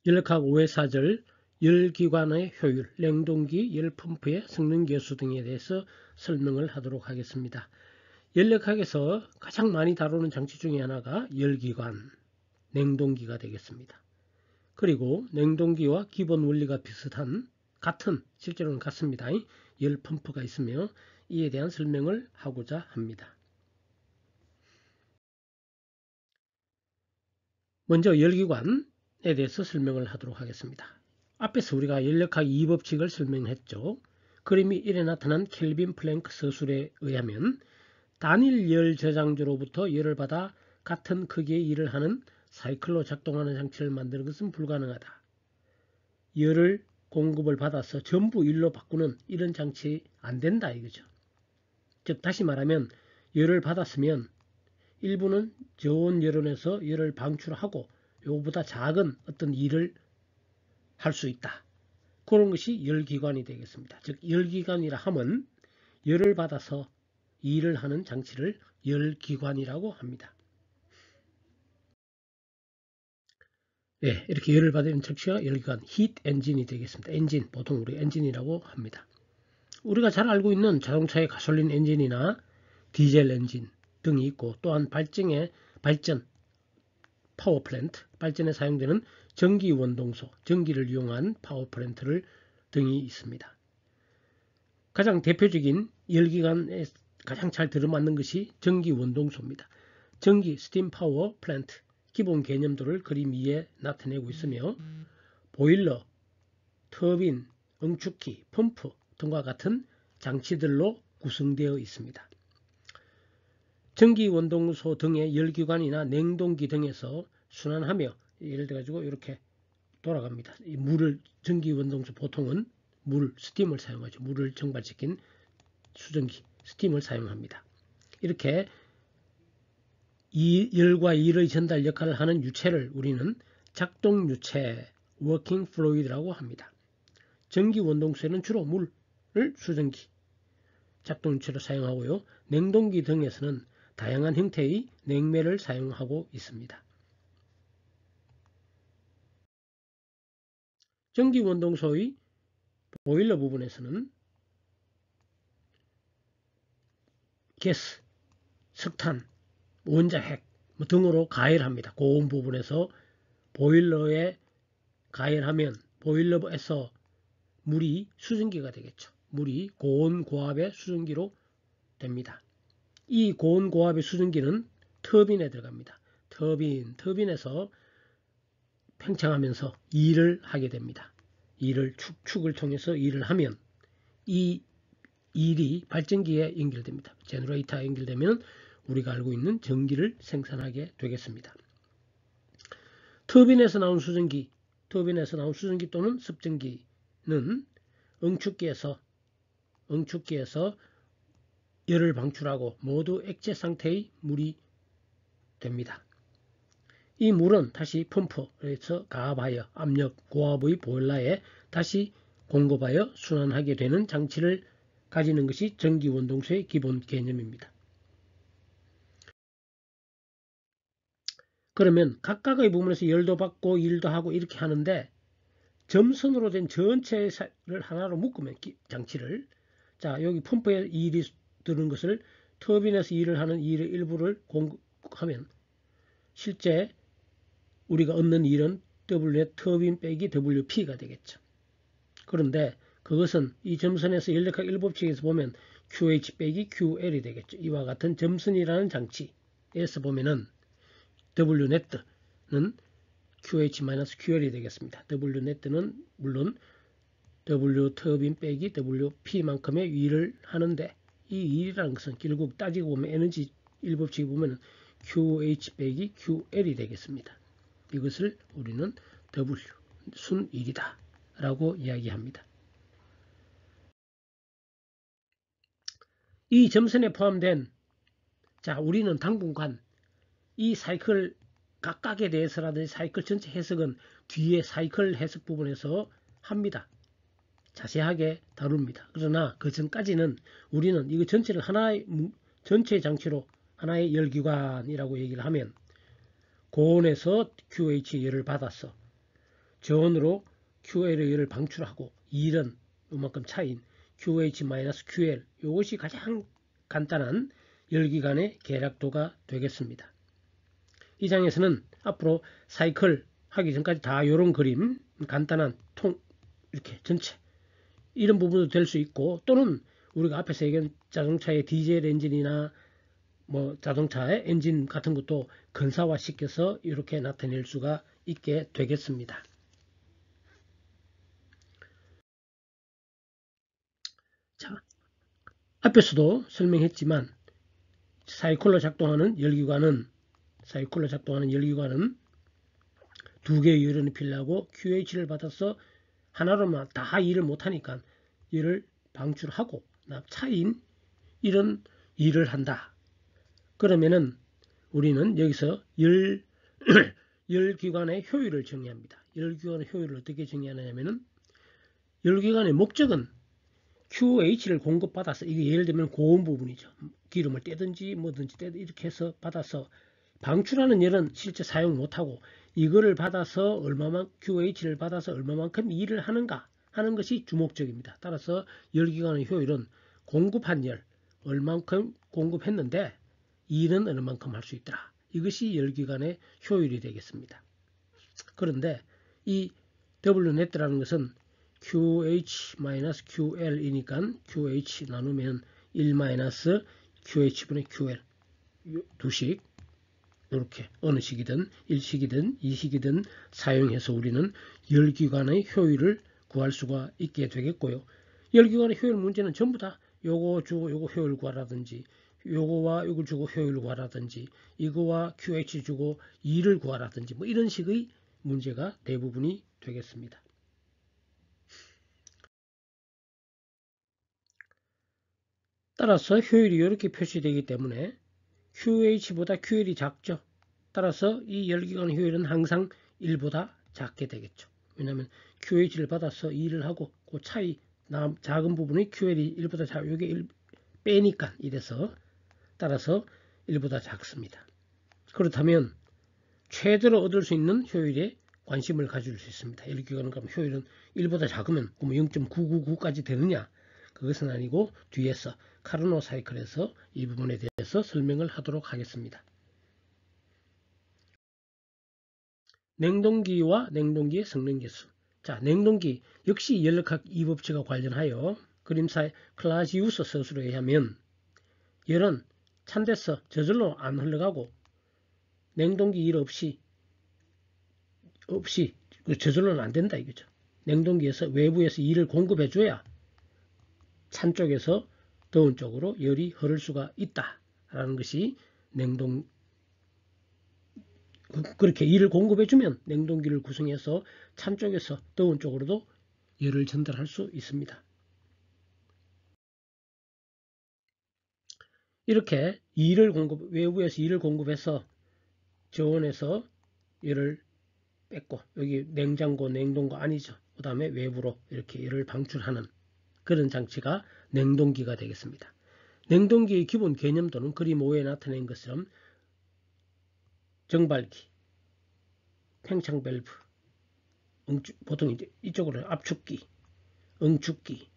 열역학 5회4절 열기관의 효율, 냉동기, 열펌프의 성능계수 등에 대해서 설명을 하도록 하겠습니다. 열역학에서 가장 많이 다루는 장치 중에 하나가 열기관, 냉동기가 되겠습니다. 그리고 냉동기와 기본 원리가 같은, 실제로는 같습니다. 열펌프가 있으며 이에 대한 설명을 하고자 합니다. 먼저 열기관에 대해서 설명을 하도록 하겠습니다. 앞에서 우리가 열역학 2법칙을 설명했죠. 그림이 1에 나타난 켈빈 플랭크 서술에 의하면 단일 열 저장소로부터 열을 받아 같은 크기의 일을 하는 사이클로 작동하는 장치를 만드는 것은 불가능하다. 열을 공급을 받아서 전부 일로 바꾸는 이런 장치 안 된다 이거죠. 즉 다시 말하면 열을 받았으면 일부는 저온 열원에서 열을 방출하고 요거보다 작은 어떤 일을 할 수 있다. 그런 것이 열기관이 되겠습니다. 즉 열기관이라 하면 열을 받아서 일을 하는 장치를 열기관이라고 합니다. 네, 이렇게 열을 받는 장치가 열기관, 히트 엔진이 되겠습니다. 엔진, 보통 우리 엔진이라고 합니다. 우리가 잘 알고 있는 자동차의 가솔린 엔진이나 디젤 엔진 등이 있고 또한 발전, 파워플랜트, 발전에 사용되는 전기 원동소, 전기를 이용한 파워플랜트 등이 있습니다. 가장 대표적인 열기관에 가장 잘 들어맞는 것이 전기 원동소입니다. 전기 스팀 파워 플랜트 기본 개념들을 그림 위에 나타내고 있으며 보일러, 터빈, 응축기, 펌프 등과 같은 장치들로 구성되어 있습니다. 전기 원동소 등의 열기관이나 냉동기 등에서 순환하며 예를 들어 이렇게 돌아갑니다. 이 물을 전기 원동소 보통은 스팀을 사용하죠. 물을 증발시킨 수증기, 스팀을 사용합니다. 이렇게 이 열과 일의 전달 역할을 하는 유체를 우리는 작동 유체, working fluid라고 합니다. 전기 원동소에는 주로 물을 수증기, 작동 유체로 사용하고요. 냉동기 등에서는 다양한 형태의 냉매를 사용하고 있습니다. 전기 원동소의 보일러 부분에서는 가스, 석탄, 원자핵 등으로 가열합니다. 고온 부분에서 보일러에 가열하면 보일러에서 물이 수증기가 되겠죠. 물이 고온 고압의 수증기로 됩니다. 이 고온 고압의 수증기는 터빈에 들어갑니다. 터빈에서 팽창하면서 일을 하게 됩니다. 일을 축을 통해서 일을 하면 이 일이 발전기에 연결됩니다. 제너레이터에 연결되면 우리가 알고 있는 전기를 생산하게 되겠습니다. 터빈에서 나온 수증기 또는 습전기는 응축기에서 열을 방출하고 모두 액체 상태의 물이 됩니다. 이 물은 다시 펌프에서 가압하여 압력 고압의 보일러에 다시 공급하여 순환하게 되는 장치를 가지는 것이 전기원동소의 기본 개념입니다. 그러면 각각의 부분에서 열도 받고 일도 하고 이렇게 하는데 점선으로 된 전체를 하나로 묶으면 장치를 자 여기 펌프에 일이 드는 것을 터빈에서 일을 하는 일의 일부를 공급하면 실제 우리가 얻는 일은 W의 터빈 빼기 WP가 되겠죠. 그런데 그것은 이 점선에서 열역학 1법칙에서 보면 QH 빼기 QL이 되겠죠. 이와 같은 점선이라는 장치에서 보면은 W넷는 QH-QL이 되겠습니다. W넷는 물론 W 터빈 빼기 WP만큼의 일을 하는데 이 일이라는 것은 결국 따지고 보면 에너지 1법칙에 보면 QH 빼기 QL이 되겠습니다. 이것을 우리는 W 순일이다 라고 이야기합니다. 이 점선에 포함된 우리는 당분간 이 사이클 각각에 대해서라든지 사이클 전체 해석은 뒤에 사이클 해석 부분에서 합니다. 자세하게 다룹니다. 그러나 그 전까지는 우리는 이거 전체를 하나의 전체 장치로 하나의 열기관이라고 얘기를 하면 고온에서 QH 열을 받았어. 저온으로 QL의 열을 방출하고 2는 이만큼 차이인 QH-QL 이것이 가장 간단한 열기관의 계량도가 되겠습니다. 이 장에서는 앞으로 사이클 하기 전까지 다 이런 그림 간단한 통 이렇게 전체 이런 부분도 될 수 있고 또는 우리가 앞에서 얘기한 자동차의 디젤 엔진이나 뭐 자동차의 엔진 같은 것도 근사화 시켜서 이렇게 나타낼 수가 있게 되겠습니다. 자, 앞에서도 설명했지만 사이클로 작동하는 열기관은 두 개의 열연이 필요하고 QH를 받아서 하나로만 다 일을 못하니까 열을 방출하고 차이인 이런 일을 한다. 그러면은 우리는 여기서 열기관의 효율을 정의합니다. 열기관의 효율을 어떻게 정의하느냐면은 열기관의 목적은 QH를 공급받아서 이게 예를 들면 고온 부분이죠. 기름을 떼든지 뭐든지 이렇게 해서 받아서 방출하는 열은 실제 사용 못하고 이거를 받아서 QH를 받아서 얼마만큼 일을 하는가 하는 것이 주목적입니다. 따라서 열기관의 효율은 공급한 열 얼만큼 공급했는데 일은 얼만큼 할 수 있더라. 이것이 열기관의 효율이 되겠습니다. 그런데 이 W넷라는 것은 QH-QL이니까 QH 나누면 1-QH분의 QL 두식 이렇게 어느 식이든 일식이든 이식이든 사용해서 우리는 열기관의 효율을 구할 수가 있게 되겠고요. 열기관의 효율 문제는 전부 다 요거 주고 요거 효율 구하라든지 요거와 요걸 주고 효율 구하라든지 이거와 QH 주고 2를 구하라든지 뭐 이런 식의 문제가 대부분이 되겠습니다. 따라서 효율이 이렇게 표시되기 때문에 QH보다 QL이 작죠. 따라서 이 열기관 효율은 항상 1보다 작게 되겠죠. 왜냐하면 QH를 받아서 2를 하고 그 차이 작은 부분이 QL이 1보다 작고 이게 1 빼니까 이래서 따라서 1보다 작습니다. 그렇다면 최대로 얻을 수 있는 효율에 관심을 가질 수 있습니다. 열기관 효율은 1보다 작으면 0.999까지 되느냐? 그것은 아니고 뒤에서 카르노 사이클에서 이 부분에 대해서 설명을 하도록 하겠습니다. 냉동기와 냉동기의 성능계수. 자, 냉동기 역시 연력학 2법칙과 관련하여 그림사의 클라지우스 서술에 의하면 열은 찬 데서 저절로 안 흘러가고 냉동기 일 없이 저절로는 안 된다 이거죠. 냉동기에서 외부에서 일을 공급해 줘야 찬 쪽에서 더운 쪽으로 열이 흐를 수가 있다라는 것이 그렇게 일을 공급해 주면 냉동기를 구성해서 찬 쪽에서 더운 쪽으로도 열을 전달할 수 있습니다. 이렇게 외부에서 일을 공급해서 저온에서 열을 뺐고 여기 냉장고, 냉동고 아니죠. 그 다음에 외부로 이렇게 열을 방출하는 그런 장치가 냉동기가 되겠습니다. 냉동기의 기본 개념도는 그림 5에 나타낸 것처럼 정발기, 팽창 밸브, 보통 이쪽으로 압축기, 응축기,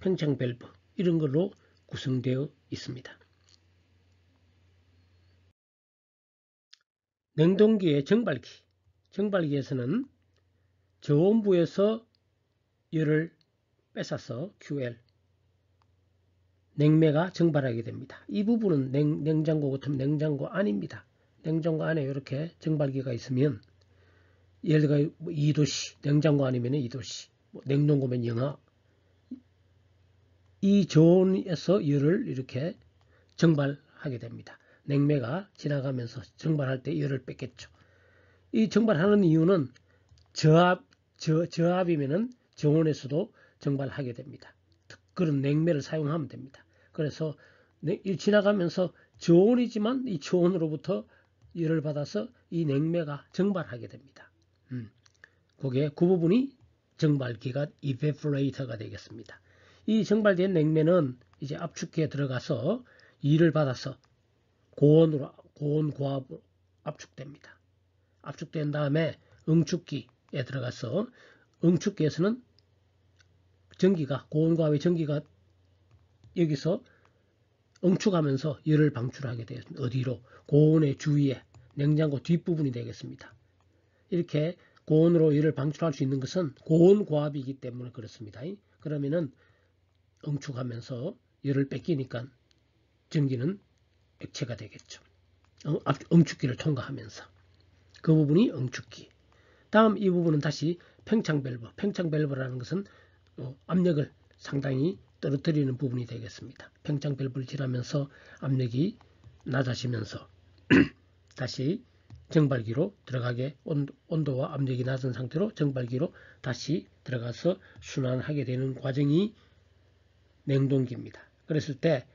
팽창 밸브 이런 걸로 구성되어 있습니다. 냉동기의 정발기에서는 저온부에서 열을 뺏어서 QL, 냉매가 정발하게 됩니다. 이 부분은 냉장고 같으면 냉장고 안입니다. 냉장고 안에 이렇게 정발기가 있으면 예를 들어 2도씨, 냉장고 아니면 2도씨, 냉동고면 영하 이 저온에서 열을 이렇게 정발하게 됩니다. 냉매가 지나가면서 정발할 때 열을 뺏겠죠. 이 정발하는 이유는 저압이면은 저온에서도 정발하게 됩니다. 그런 냉매를 사용하면 됩니다. 그래서 지나가면서 저온이지만 이 저온으로부터 열을 받아서 이 냉매가 정발하게 됩니다. 그 부분이 정발기가 evaporator가 되겠습니다. 이 정발된 냉매는 이제 압축기에 들어가서 열을 받아서 고온 고압으로 압축됩니다. 압축된 다음에 응축기에 들어가서 응축기에서는 전기가 고온과의 전기가 여기서 응축하면서 열을 방출하게 되겠습니다. 어디로? 고온의 주위에 냉장고 뒷부분이 되겠습니다. 이렇게 고온으로 열을 방출할 수 있는 것은 고온고압이기 때문에 그렇습니다. 그러면은 응축하면서 열을 뺏기니까 전기는 액체가 되겠죠. 응축기를 통과하면서. 그 부분이 응축기. 다음 이 부분은 다시 팽창밸브. 팽창밸브라는 것은 압력을 상당히 떨어뜨리는 부분이 되겠습니다. 팽창밸브를 지나면서 압력이 낮아지면서 다시 정발기로 들어가게 온도와 압력이 낮은 상태로 정발기로 다시 들어가서 순환하게 되는 과정이 냉동기입니다. 그랬을 때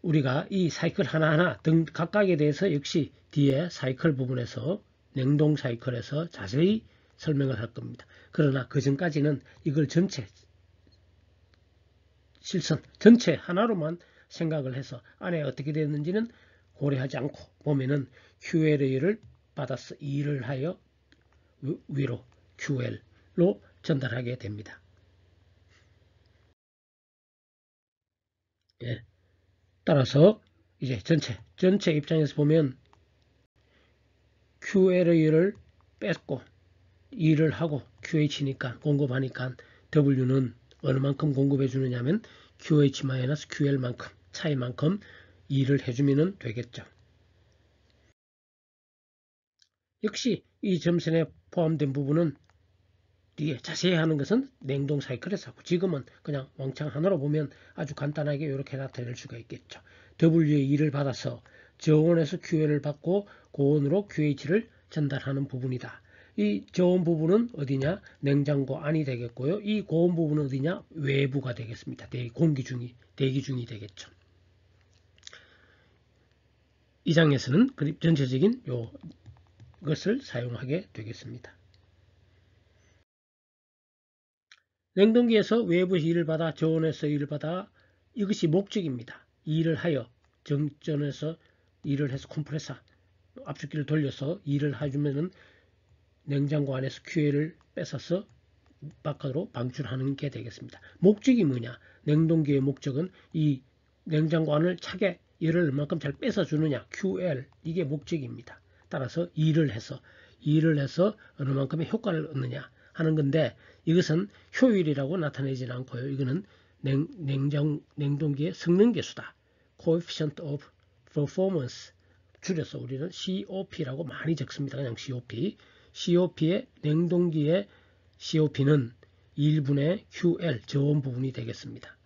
우리가 이 사이클 하나하나 등 각각에 대해서 역시 뒤에 사이클 부분에서 냉동 사이클에서 자세히 설명을 할 겁니다. 그러나 그 전까지는 이걸 전체 실선 전체 하나로만 생각을 해서 안에 어떻게 되었는지는 고려하지 않고 보면은 QL을 받아서 E를 하여 위로 QL로 전달하게 됩니다. 예. 따라서 이제 전체 입장에서 보면 QL을 뺐고 E를 하고 QH니까 공급하니까 W는 얼마만큼 공급해 주느냐면 QH-QL만큼 차이만큼 E를 해주면 되겠죠. 역시 이 점선에 포함된 부분은 뒤에 자세히 하는 것은 냉동 사이클에서 하고 지금은 그냥 왕창 하나로 보면 아주 간단하게 이렇게 나타낼 수가 있겠죠. W의 E를 받아서 저온에서 QL을 받고 고온으로 QH를 전달하는 부분이다. 이 저온 부분은 어디냐? 냉장고 안이 되겠고요. 이 고온 부분은 어디냐? 외부가 되겠습니다. 대기 중이 되겠죠. 이 장에서는 전체적인 것을 사용하게 되겠습니다. 냉동기에서 외부에서 일을 받아 저온에서 일을 받아 이것이 목적입니다. 일을 하여 정전에서 일을 해서 컴프레서 압축기를 돌려서 일을 해주면은 냉장고 안에서 QL을 뺏어서 바깥으로 방출하는 게 되겠습니다. 목적이 뭐냐? 냉동기의 목적은 이 냉장고 안을 차게 열을 얼만큼 잘 뺏어주느냐? QL 이게 목적입니다. 따라서 일을 해서 얼마만큼의 효과를 얻느냐 하는 건데 이것은 효율이라고 나타내지는 않고요. 이거는 냉동기의 성능계수다. Coefficient of Performance 줄여서 우리는 COP라고 많이 적습니다. 그냥 COP. COP의 냉동기의 COP는 1분의 QL 저온 부분이 되겠습니다.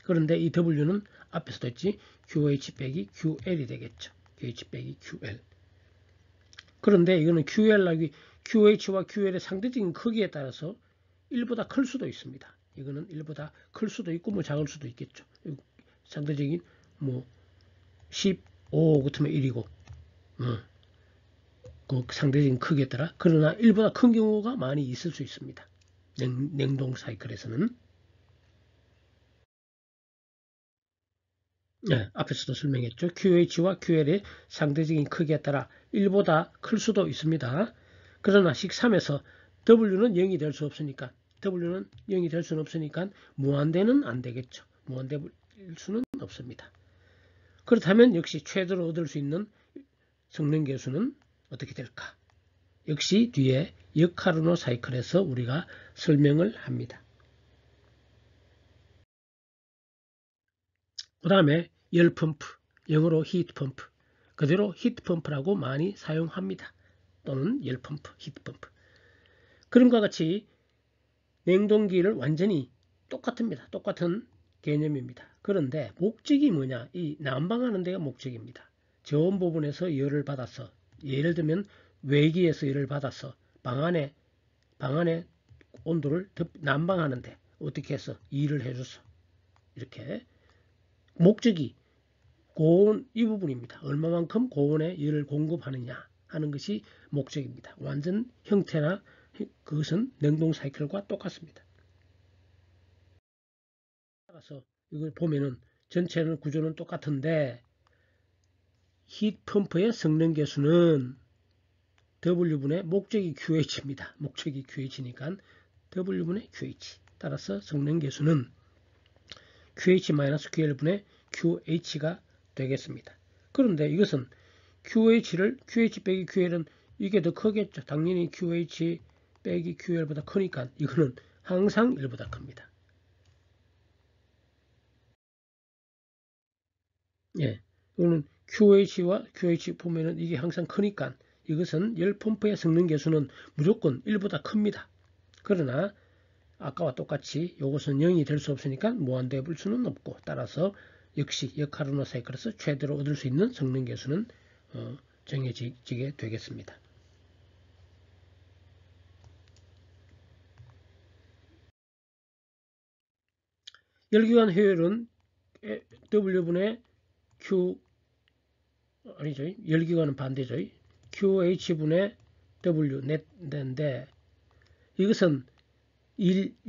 그런데 이 W는 앞에서도 했지 QH 빼기 QL이 되겠죠. QH 빼기 QL. 그런데 이거는 QH와 QL의 상대적인 크기에 따라서 1보다 클 수도 있습니다. 이거는 1보다 클 수도 있고 뭐 작을 수도 있겠죠. 상대적인 뭐 15 같으면 1이고 그 상대적인 크기에 따라 그러나 1보다 큰 경우가 많이 있을 수 있습니다. 냉동 사이클에서는 네, 앞에서도 설명했죠. QH와 QL의 상대적인 크기에 따라 1보다 클 수도 있습니다. 그러나 식3에서 W는 0이 될 수 없으니까 W는 0이 될 수는 없으니까 무한대는 안 되겠죠. 무한대일 수는 없습니다. 그렇다면 역시 최대로 얻을 수 있는 성능계수는 어떻게 될까? 역시 뒤에 역카르노 사이클에서 우리가 설명을 합니다. 그 다음에 열펌프, 영어로 히트펌프, 그대로 히트펌프라고 많이 사용합니다. 또는 열펌프, 히트펌프. 그럼과 같이 냉동기를 완전히 똑같습니다. 똑같은 개념입니다. 그런데 목적이 뭐냐? 이 난방하는 데가 목적입니다. 저온 부분에서 열을 받아서 예를 들면 외기에서 열을 받아서 방 안에 온도를 난방하는데 어떻게 해서 일을 해줘서 이렇게 목적이 고온 이 부분입니다. 얼마만큼 고온에 열을 공급하느냐 하는 것이 목적입니다. 완전 형태나 그것은 냉동 사이클과 똑같습니다. 따라서 이걸 보면은 전체는 구조는 똑같은데 히트 펌프의 성능 계수는 W분의 목적이 QH입니다. 목적이 QH니까 W분의 QH. 따라서 성능계수는 QH-QL분의 QH가 되겠습니다. 그런데 이것은 QH 빼기 QL은 이게 더 크겠죠. 당연히 QH 빼기 QL보다 크니까 이거는 항상 1보다 큽니다. 예, 이거는 QH와 QH 보면은 이게 항상 크니까 이것은 열펌프의 성능계수는 무조건 1보다 큽니다. 그러나 아까와 똑같이 이것은 0이 될 수 없으니까 무한대에 볼 수는 없고 따라서 역시 역하르노 사이클에서 최대로 얻을 수 있는 성능계수는 정해지게 되겠습니다. 열기관 효율은 W분의 Q 아니죠. 열기관은 반대죠. QH분의 W 넷인데 이것은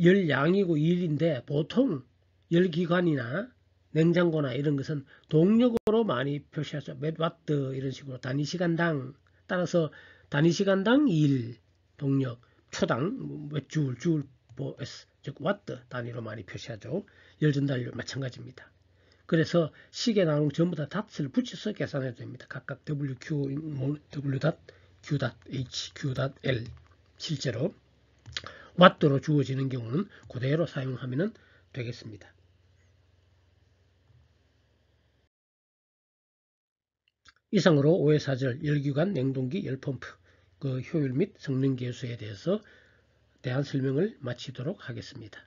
열량이고 일인데 보통 열기관이나 냉장고나 이런 것은 동력으로 많이 표시하죠. 몇 와트 이런 식으로 단위시간당 따라서 단위시간당 1 동력 초당 몇 줄 S 즉 와트 단위로 많이 표시하죠. 열전달률 마찬가지입니다. 그래서 시계 나오는 전부 다 닷을 붙여서 계산해도 됩니다. 각각 WQ, W.Q.H, Q.L 실제로 와트로 주어지는 경우는 그대로 사용하면 되겠습니다. 이상으로 5회 4절 열기관, 냉동기, 열펌프 그 효율 및 성능계수에 대해서 대한 설명을 마치도록 하겠습니다.